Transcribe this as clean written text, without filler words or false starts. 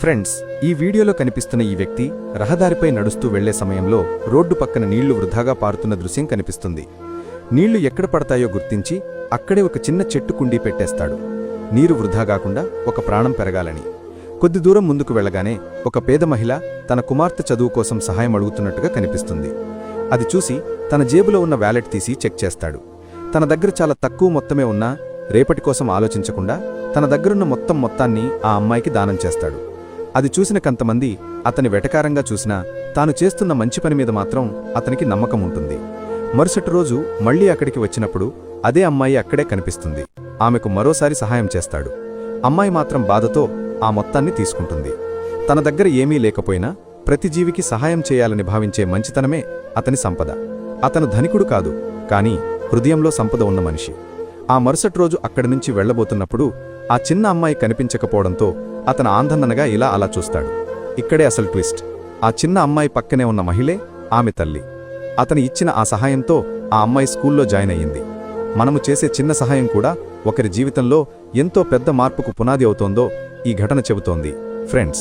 Friends, ఈ వీడియోలో కనిపిస్తున్న ఈ వ్యక్తి రహదారిపై నడుస్తూ వెళ్లే సమయంలో రోడ్డు పక్కన నీళ్లు వృధాగా పారుతున్న దృశ్యం కనిపిస్తుంది. నీళ్లు ఎక్కడ పడతాయో గుర్తించి అక్కడే ఒక చిన్న చెట్టు కుండీ పెట్టేస్తాడు. నీరు వృధాగాకుండా ఒక ప్రాణం పెరగాలని. కొద్ది దూరం ముందుకు వెళ్లగానే ఒక పేద మహిళ తన కుమార్తె చదువు కోసం సహాయం అడుగుతున్నట్టుగా కనిపిస్తుంది. అది చూసి తన జేబులో ఉన్న వ్యాలెట్ తీసి చెక్ చేస్తాడు. తన దగ్గర చాలా తక్కువ మొత్తమే ఉన్నా రేపటి కోసం ఆలోచించకుండా తన దగ్గరున్న మొత్తాన్ని ఆ అమ్మాయికి దానం చేస్తాడు. అది చూసిన కొంతమంది అతని వెటకారంగా చూసినా తాను చేస్తున్న మంచి పని మీద మాత్రం అతనికి నమ్మకం ఉంటుంది. మరుసటి రోజు మళ్లీ అక్కడికి వచ్చినప్పుడు అదే అమ్మాయి అక్కడే కనిపిస్తుంది. ఆమెకు మరోసారి సహాయం చేస్తాడు. అమ్మాయి మాత్రం బాధతో ఆ మొత్తాన్ని తీసుకుంటుంది. తన దగ్గర ఏమీ లేకపోయినా ప్రతి జీవికి సహాయం చేయాలని భావించే మంచితనమే అతని సంపద. అతను ధనికుడు కాదు, కానీ హృదయంలో సంపద ఉన్న మనిషి. ఆ మరుసటి రోజు అక్కడి నుంచి వెళ్లబోతున్నప్పుడు ఆ చిన్న అమ్మాయి కనిపించకపోవడంతో అతను ఆందోళనగా ఇలా అలా చూస్తాడు. ఇక్కడే అసలు ట్విస్ట్. ఆ చిన్న అమ్మాయి పక్కనే ఉన్న మహిళే ఆమె తల్లి. అతను ఇచ్చిన ఆ సహాయంతో ఆ అమ్మాయి స్కూల్లో జాయిన్ అయ్యింది. మనము చేసే చిన్న సహాయం కూడా ఒకరి జీవితంలో ఎంతో పెద్ద మార్పుకు పునాది అవుతోందో ఈ ఘటన చెబుతోంది. ఫ్రెండ్స్,